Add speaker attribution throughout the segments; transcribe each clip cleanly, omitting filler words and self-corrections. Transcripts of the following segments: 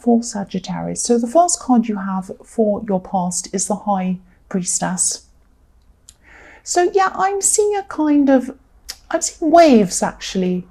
Speaker 1: for Sagittarius. So the first card you have for your past is the High Priestess. So yeah, I'm seeing waves actually.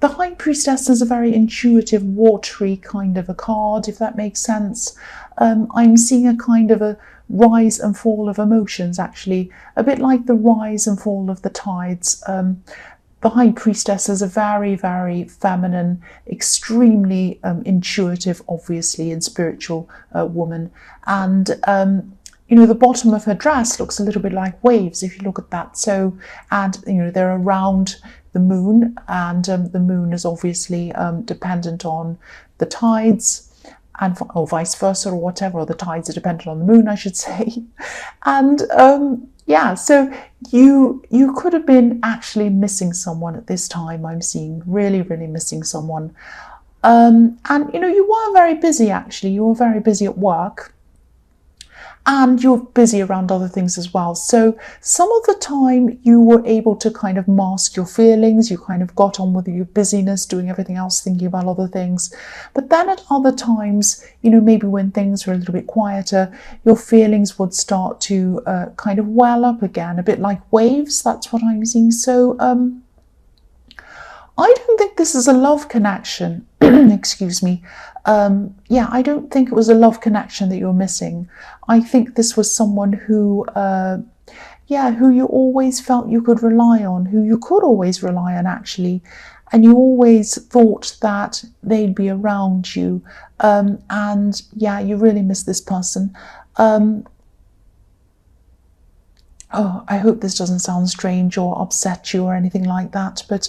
Speaker 1: The High Priestess is a very intuitive, watery kind of a card, if that makes sense. I'm seeing a kind of a rise and fall of emotions, actually, a bit like the rise and fall of the tides. The High Priestess is a very, very feminine, extremely intuitive, obviously, and spiritual woman. And, you know, the bottom of her dress looks a little bit like waves, if you look at that. So, and, you know, they're around the moon, and the moon is obviously dependent on the tides, and or vice versa, or whatever, or the tides are dependent on the moon, I should say. And yeah, so you could have been actually missing someone at this time. I'm seeing really, really missing someone. And you know, you were very busy actually. You were very busy at work. And you're busy around other things as well. So some of the time you were able to kind of mask your feelings. You kind of got on with your busyness, doing everything else, thinking about other things. But then at other times, you know, maybe when things were a little bit quieter, your feelings would start to kind of well up again, a bit like waves. That's what I'm seeing. So I don't think this is a love connection. Excuse me. Yeah, I don't think it was a love connection that you're missing. I think this was someone who, yeah, who you always felt you could rely on, who you could always rely on actually. And you always thought that they'd be around you. And yeah, you really miss this person. Oh, I hope this doesn't sound strange or upset you or anything like that, but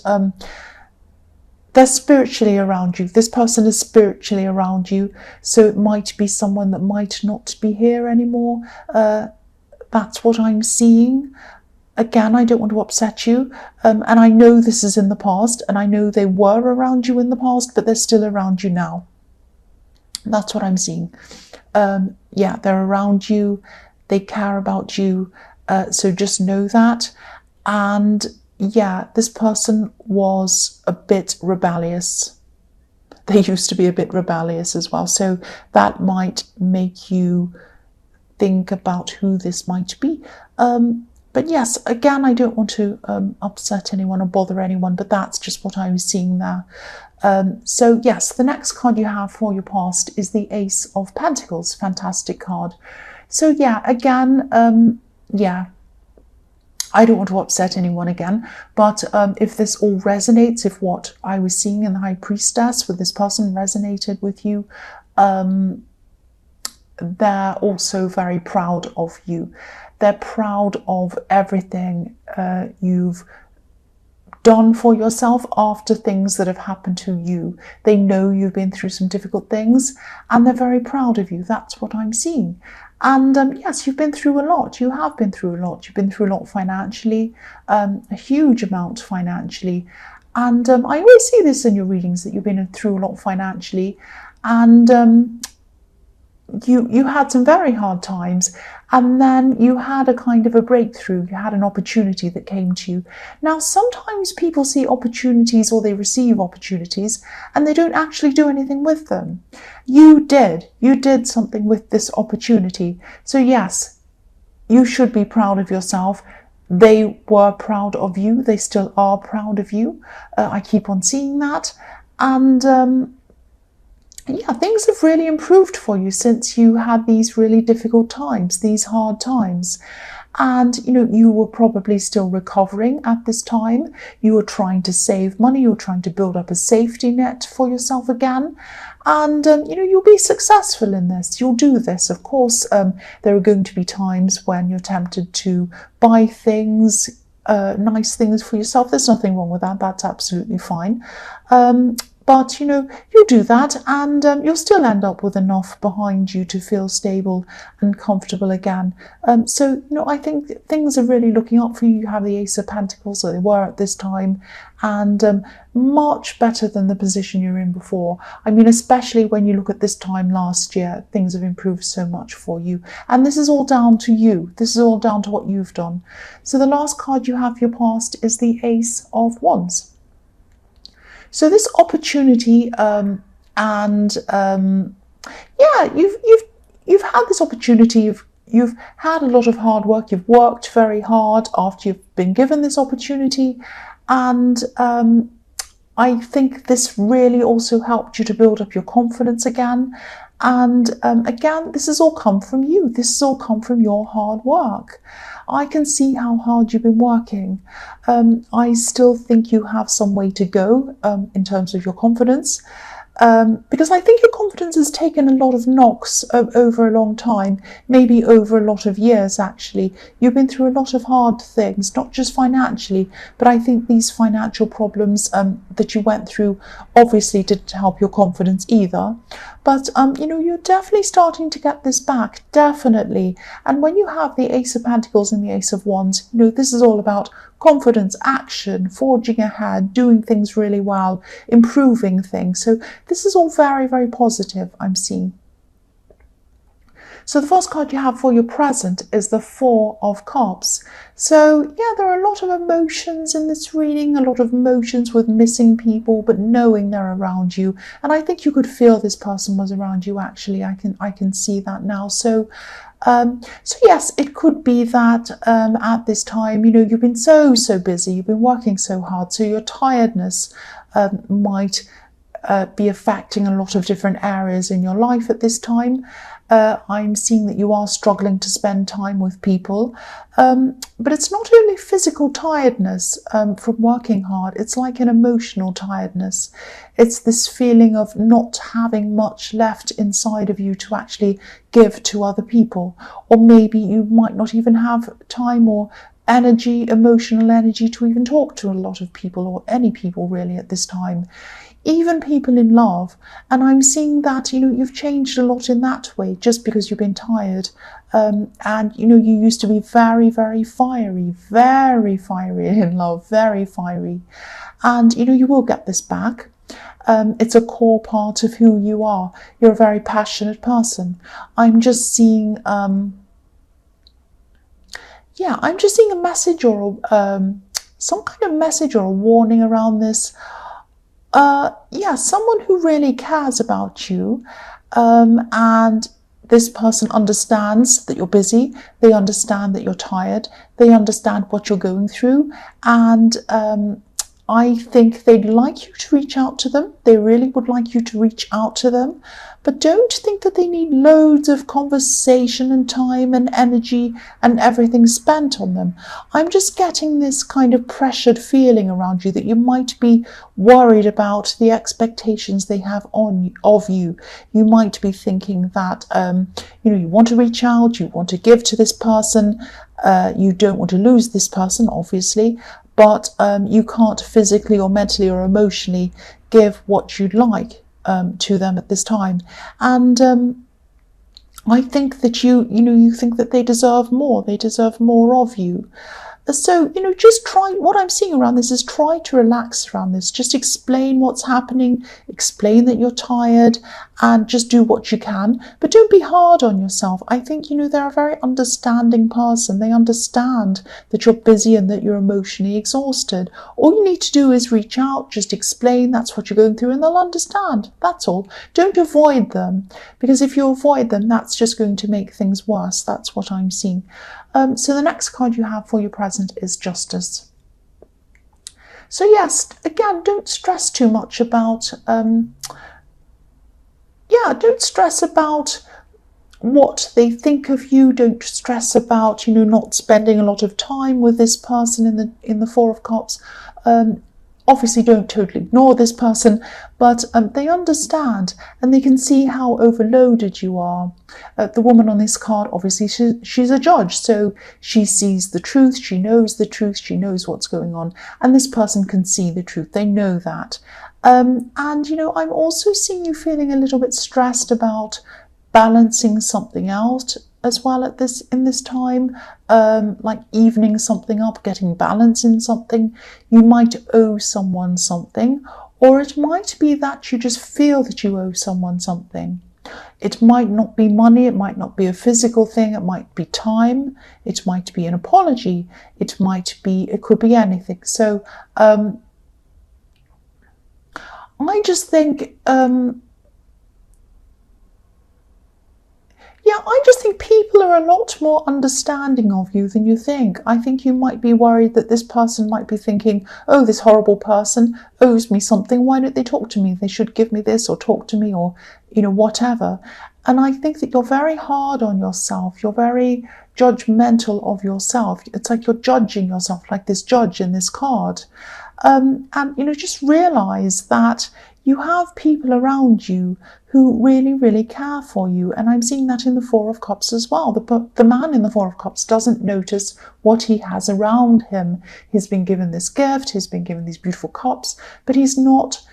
Speaker 1: they're spiritually around you. This person is spiritually around you. So it might be someone that might not be here anymore. That's what I'm seeing. Again, I don't want to upset you. And I know this is in the past, and I know they were around you in the past, but they're still around you now. That's what I'm seeing. Yeah, they're around you. They care about you. So just know that. And yeah, this person was a bit rebellious. They used to be a bit rebellious as well. So that might make you think about who this might be. But yes, again, I don't want to upset anyone or bother anyone, but that's just what I was seeing there. So yes, the next card you have for your past is the Ace of Pentacles. Fantastic card. So yeah, again, yeah, I don't want to upset anyone again, but if this all resonates, if what I was seeing in the High Priestess with this person resonated with you, they're also very proud of you. They're proud of everything you've done for yourself after things that have happened to you. They know you've been through some difficult things, and they're very proud of you. That's what I'm seeing. And yes, you've been through a lot. You have been through a lot. You've been through a lot financially, a huge amount financially. And I always see this in your readings, that you've been through a lot financially. And you had some very hard times, and then you had a kind of a breakthrough. You had an opportunity that came to you. Now, sometimes people see opportunities, or they receive opportunities, and they don't actually do anything with them. You did something with this opportunity. So yes, you should be proud of yourself. They were proud of you. They still are proud of you. I keep on seeing that. And yeah, things have really improved for you since you had these really difficult times, these hard times. And, you know, you were probably still recovering at this time. You were trying to save money. You were trying to build up a safety net for yourself again. And, you know, you'll be successful in this. You'll do this. Of course, there are going to be times when you're tempted to buy things, nice things for yourself. There's nothing wrong with that. That's absolutely fine. But, you know, you do that, and you'll still end up with enough behind you to feel stable and comfortable again. So, you know, I think things are really looking up for you. You have the Ace of Pentacles, so they were at this time, and much better than the position you're in before. I mean, especially when you look at this time last year, things have improved so much for you. And this is all down to you. This is all down to what you've done. So the last card you have for your past is the Ace of Wands. So this opportunity, and yeah, you've had this opportunity. You've had a lot of hard work. You've worked very hard after you've been given this opportunity, and I think this really also helped you to build up your confidence again. And again, this has all come from you. This has all come from your hard work. I can see how hard you've been working. I still think you have some way to go in terms of your confidence. Because I think your confidence has taken a lot of knocks over a long time, maybe over a lot of years actually. You've been through a lot of hard things, not just financially, but I think these financial problems that you went through obviously didn't help your confidence either. But you know, you're definitely starting to get this back, definitely. And when you have the Ace of Pentacles and the Ace of Wands, you know, this is all about confidence, action, forging ahead, doing things really well, improving things. So this is all very, very positive, I'm seeing. So the first card you have for your present is the Four of Cups. So yeah, there are a lot of emotions in this reading, a lot of emotions with missing people, but knowing they're around you. And I think you could feel this person was around you actually. I can see that now. So yes, it could be that at this time, you know, you've been so busy, you've been working so hard, so your tiredness might be affecting a lot of different areas in your life at this time. I'm seeing that you are struggling to spend time with people, but it's not only physical tiredness from working hard, it's like an emotional tiredness. It's this feeling of not having much left inside of you to actually give to other people, or maybe you might not even have time or energy, emotional energy, to even talk to a lot of people, or any people really at this time. Even people in love. And I'm seeing that, you know, you've changed a lot in that way just because you've been tired. And, you know, you used to be very, very fiery in love, very fiery. And, you know, you will get this back. It's a core part of who you are. You're a very passionate person. I'm just seeing, yeah, I'm just seeing a message or some kind of message or a warning around this. Yeah, someone who really cares about you, and this person understands that you're busy, they understand that you're tired, they understand what you're going through, and I think they'd like you to reach out to them. They really would like you to reach out to them, but don't think that they need loads of conversation and time and energy and everything spent on them. I'm just getting this kind of pressured feeling around you that you might be worried about the expectations they have of you. You might be thinking that you know, you want to reach out, you want to give to this person, you don't want to lose this person, obviously, but you can't physically or mentally or emotionally give what you'd like to them at this time. And I think that you think that they deserve more of you. So, you know, just try, what I'm seeing around this is try to relax around this. Just explain what's happening, explain that you're tired, and just do what you can. But don't be hard on yourself. I think, you know, they're a very understanding person. They understand that you're busy and that you're emotionally exhausted. All you need to do is reach out, just explain that's what you're going through, and they'll understand. That's all. Don't avoid them, because if you avoid them, that's just going to make things worse. That's what I'm seeing. So the next card you have for your present is Justice. So yes, again, don't stress too much about, don't stress about what they think of you. Don't stress about, you know, not spending a lot of time with this person in the Four of Cups. Obviously, don't totally ignore this person, but they understand and they can see how overloaded you are. The woman on this card, obviously, she's a judge, so she sees the truth, she knows the truth, she knows what's going on, and this person can see the truth. They know that. And, you know, I'm also seeing you feeling a little bit stressed about balancing something out as well in this time, like evening something up, getting balance in something. You might owe someone something, or it might be that you just feel that you owe someone something. It might not be money, it might not be a physical thing, it might be time, it might be an apology, it could be anything. So I just think Yeah, I just think people are a lot more understanding of you than you think. I think you might be worried that this person might be thinking, oh, this horrible person owes me something. Why don't they talk to me? They should give me this or talk to me or, whatever. And I think that you're very hard on yourself. You're very judgmental of yourself. It's like you're judging yourself, like this judge in this card. And, just realize that you have people around you who really, really care for you. And I'm seeing that in the Four of Cups as well. The man in the Four of Cups doesn't notice what he has around him. He's been given this gift, he's been given these beautiful cups, but he's not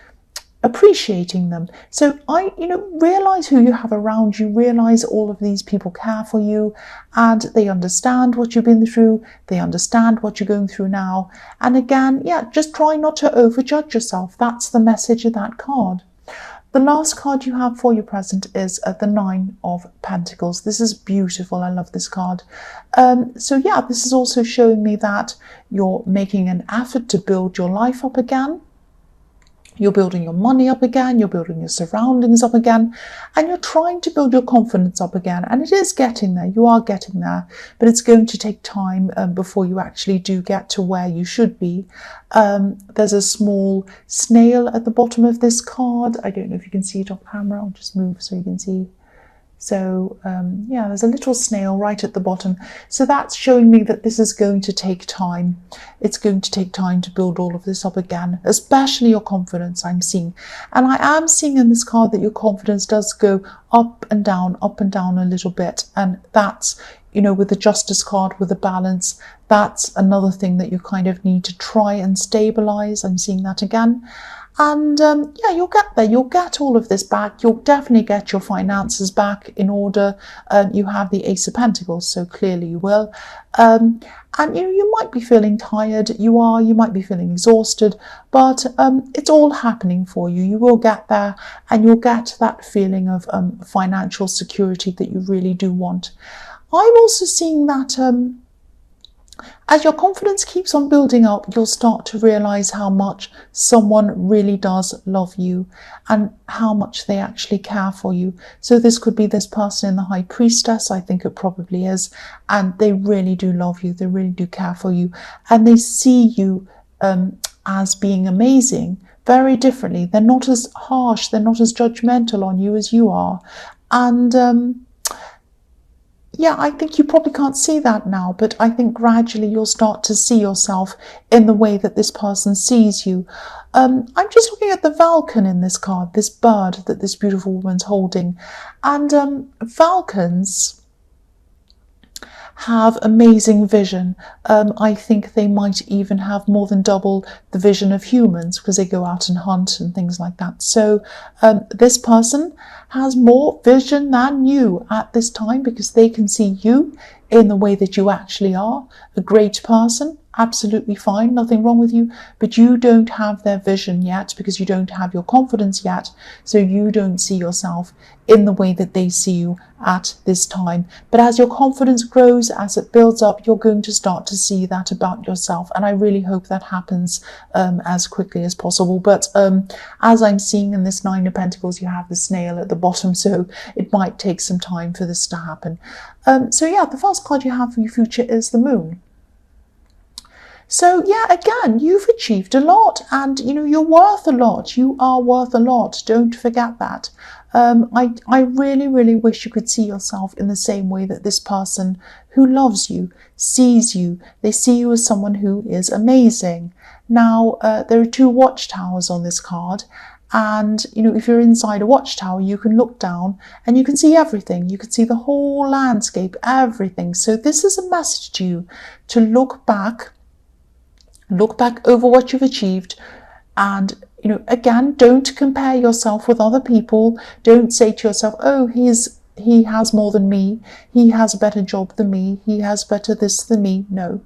Speaker 1: appreciating them. So realize who you have around you, realize all of these people care for you and they understand what you've been through, they understand what you're going through now. And again, just try not to overjudge yourself. That's the message of that card. The last card you have for your present is the Nine of Pentacles. This is beautiful. I love this card. This is also showing me that you're making an effort to build your life up again. You're building your money up again, you're building your surroundings up again, and you're trying to build your confidence up again. And it is getting there, you are getting there, but it's going to take time before you actually do get to where you should be. There's a small snail at the bottom of this card. I don't know if you can see it off camera, I'll just move so you can see. So there's a little snail right at the bottom. So that's showing me that this is going to take time. It's going to take time to build all of this up again, especially your confidence, I'm seeing. And I am seeing in this card that your confidence does go up and down a little bit. And that's, with the Justice card, with the balance, that's another thing that you kind of need to try and stabilize. I'm seeing that again. And you'll get there. You'll get all of this back. You'll definitely get your finances back in order. You have the Ace of Pentacles, so clearly you will. And you might be feeling tired. You might be feeling exhausted, but it's all happening for you. You will get there, and you'll get that feeling of financial security that you really do want. I'm also seeing that as your confidence keeps on building up, you'll start to realize how much someone really does love you and how much they actually care for you. So this could be this person in the High Priestess, I think it probably is, and they really do love you, they really do care for you, and they see you as being amazing very differently. They're not as harsh, they're not as judgmental on you as you are. And I think you probably can't see that now, but I think gradually you'll start to see yourself in the way that this person sees you. I'm just looking at the falcon in this card, this bird that this beautiful woman's holding. And falcons have amazing vision. I think they might even have more than double the vision of humans because they go out and hunt and things like that. So this person has more vision than you at this time because they can see you in the way that you actually are, a great person, absolutely fine, nothing wrong with you, but you don't have their vision yet because you don't have your confidence yet, so you don't see yourself in the way that they see you at this time. But as your confidence grows, as it builds up, you're going to start to see that about yourself, and I really hope that happens as quickly as possible. But as I'm seeing in this Nine of Pentacles, you have the snail at the bottom, so it might take some time for this to happen. The first card you have for your future is the Moon. So again, you've achieved a lot, and you're worth a lot. You are worth a lot. Don't forget that. I really, really wish you could see yourself in the same way that this person who loves you sees you. They see you as someone who is amazing. Now, there are two watchtowers on this card. And, if you're inside a watchtower, you can look down and you can see everything. You can see the whole landscape, everything. So this is a message to you to look back over what you've achieved. And, again, don't compare yourself with other people. Don't say to yourself, oh, he has more than me. He has a better job than me. He has better this than me. No.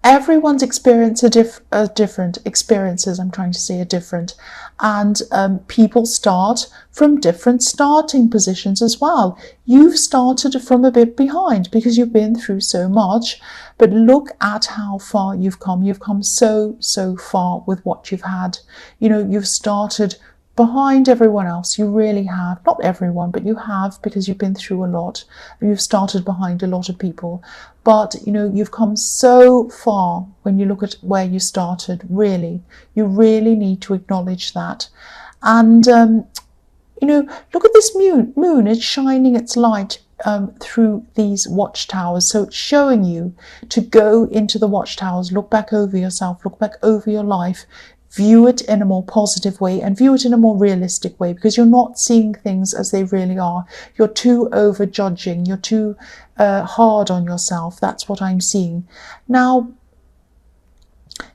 Speaker 1: Everyone's experience are different. Experiences, I'm trying to say, are different. And people start from different starting positions as well. You've started from a bit behind because you've been through so much. But look at how far you've come. You've come so far with what you've had. You've started behind everyone else. You really have. Not everyone, but you have, because you've been through a lot. You've started behind a lot of people. But, you know, you've come so far when you look at where you started, really. You really need to acknowledge that. And, you know, look at this moon. It's shining its light through these watchtowers. So it's showing you to go into the watchtowers, look back over yourself, look back over your life, view it in a more positive way and view it in a more realistic way, because you're not seeing things as they really are. You're too over judging. You're too hard on yourself. That's what I'm seeing. Now,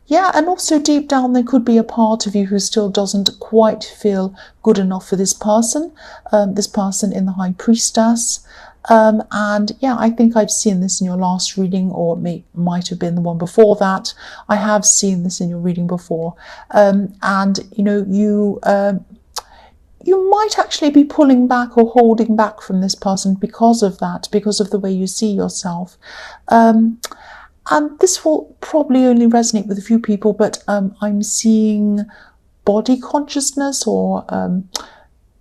Speaker 1: yeah, and also deep down there could be a part of you who still doesn't quite feel good enough for this person in the High Priestess. And yeah, I think I've seen this in your last reading, or it might have been the one before that. I have seen this in your reading before. And, you know, you might actually be pulling back or holding back from this person because of that, because of the way you see yourself. And this will probably only resonate with a few people, but I'm seeing body consciousness, or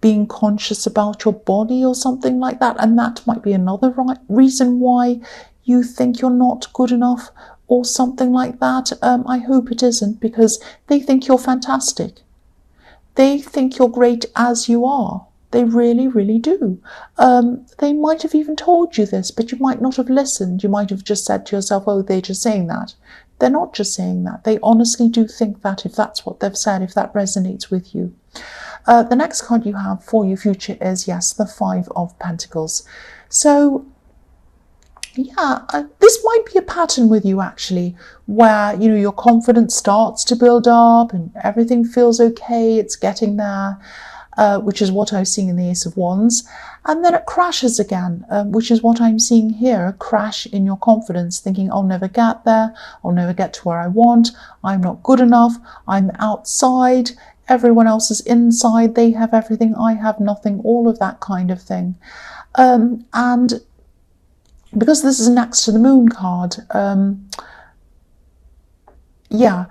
Speaker 1: being conscious about your body or something like that. And that might be another reason why you think you're not good enough or something like that. I hope it isn't, because they think you're fantastic. They think you're great as you are. They really, really do. They might have even told you this, but you might not have listened. You might have just said to yourself, oh, they're just saying that. They're not just saying that. They honestly do think that, if that's what they've said, if that resonates with you. The next card you have for your future is, yes, the Five of Pentacles. So, yeah, this might be a pattern with you, actually, where, you know, your confidence starts to build up and everything feels okay. It's getting there. Which is what I was seeing in the Ace of Wands. And then it crashes again, which is what I'm seeing here, a crash in your confidence, thinking, I'll never get there, I'll never get to where I want, I'm not good enough, I'm outside, everyone else is inside, they have everything, I have nothing, all of that kind of thing. And because this is next to the Moon card, yeah,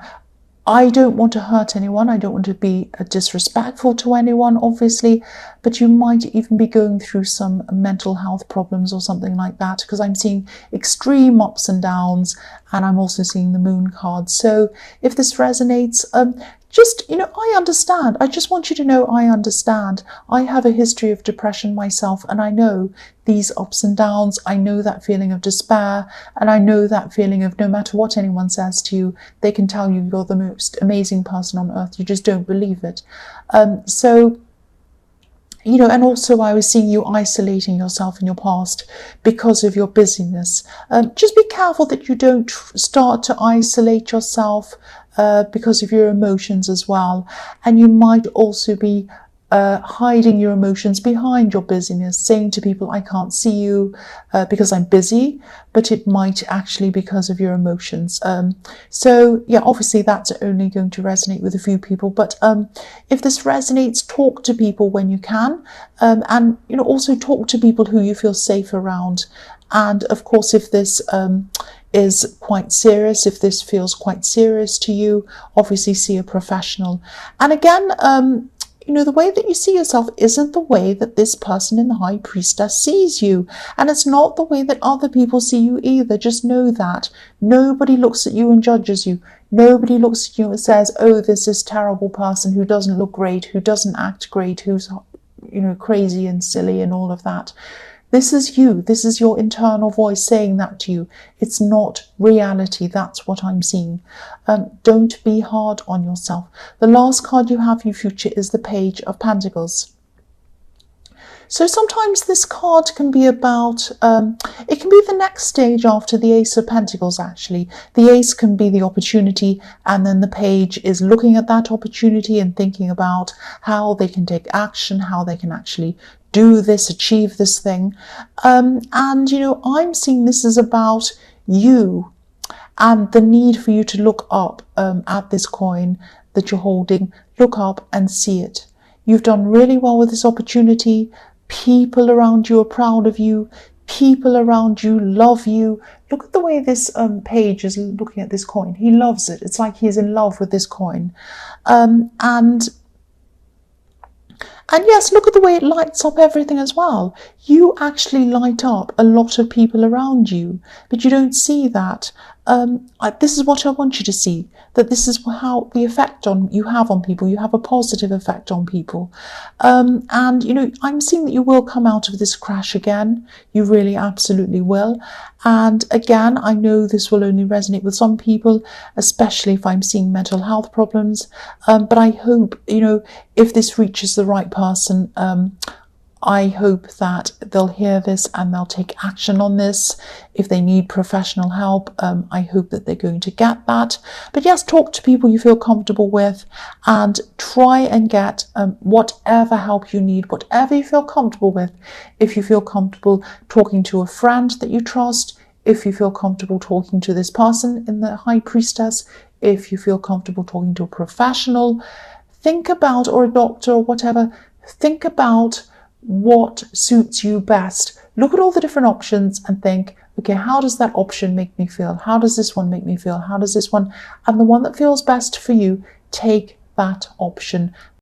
Speaker 1: I don't want to hurt anyone. I don't want to be disrespectful to anyone, obviously, but you might even be going through some mental health problems or something like that, because I'm seeing extreme ups and downs, and I'm also seeing the Moon card. So if this resonates, just, you know, I understand. I just want you to know I understand. I have a history of depression myself, and I know these ups and downs. I know that feeling of despair, and I know that feeling of no matter what anyone says to you, they can tell you you're the most amazing person on earth. You just don't believe it. So, you know, and also I was seeing you isolating yourself in your past because of your busyness. Just be careful that you don't start to isolate yourself because of your emotions as well. And you might also be hiding your emotions behind your busyness, saying to people, I can't see you because I'm busy, but it might actually be because of your emotions. So yeah, obviously that's only going to resonate with a few people, but if this resonates, talk to people when you can, and, you know, also talk to people who you feel safe around. And of course, if this is quite serious, if this feels quite serious to you, obviously see a professional. And again, you know, the way that you see yourself isn't the way that this person in the High Priestess sees you. And it's not the way that other people see you either. Just know that. Nobody looks at you and judges you. Nobody looks at you and says, oh, this is terrible person who doesn't look great, who doesn't act great, who's, you know, crazy and silly and all of that. This is you. This is your internal voice saying that to you. It's not reality. That's what I'm seeing. Don't be hard on yourself. The last card you have for your future is the Page of Pentacles. So sometimes this card can be about, it can be the next stage after the Ace of Pentacles, actually. The Ace can be the opportunity, and then the Page is looking at that opportunity and thinking about how they can take action, how they can actually do this, achieve this thing. And, you know, I'm seeing this is about you and the need for you to look up at this coin that you're holding. Look up and see it. You've done really well with this opportunity. People around you are proud of you. People around you love you. Look at the way this page is looking at this coin. He loves it. It's like he's in love with this coin. And And yes, look at the way it lights up everything as well. You actually light up a lot of people around you, but you don't see that. This is what I want you to see, that this is how the effect you have on people. You have a positive effect on people. And, you know, I'm seeing that you will come out of this crash again. You really absolutely will. And again, I know this will only resonate with some people, especially if I'm seeing mental health problems. But I hope, you know, if this reaches the right person, I hope that they'll hear this and they'll take action on this. If they need professional help, I hope that they're going to get that. But yes, talk to people you feel comfortable with and try and get whatever help you need, whatever you feel comfortable with. If you feel comfortable talking to a friend that you trust, if you feel comfortable talking to this person in the High Priestess, if you feel comfortable talking to a professional, think about, or a doctor or whatever, think about what suits you best. Look at all the different options and think, okay, how does that option make me feel? How does this one make me feel? How does this one? And the one that feels best for you, take that option.